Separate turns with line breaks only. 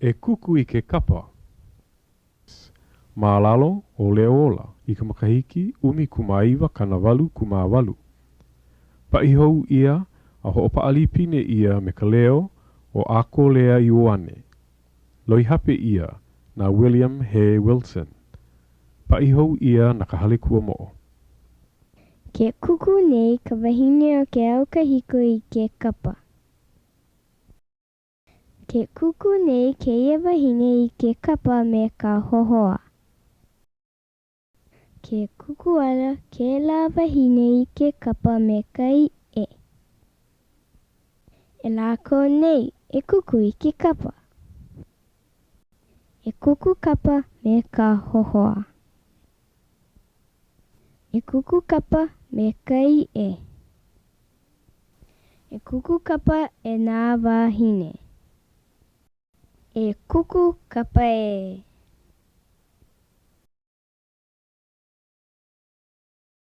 E kuku I ke kapa. Malalo o leo ola I ka makahiki umi kumaiwa kanawalu kumawalu. Paihou ia a ho'opa'alipine ia me ka leo o ako lea I oane. Loihape ia na William Hay Wilson. Paihou ia na ka hale kua mo'o.
Ke kuku nei ka wahine o ke au kahiko I ke kapa. Ke kuku nei ke ia wahine I ke kapa me ka hohoa. Ke kuku ala ke la wahine I ke kapa me ka e. E la ko nei e kuku I ke kapa. E kuku kapa me ka hohoa. E kuku kapa me ka e. E kuku kapa e nā wahine. E kuku kapa e.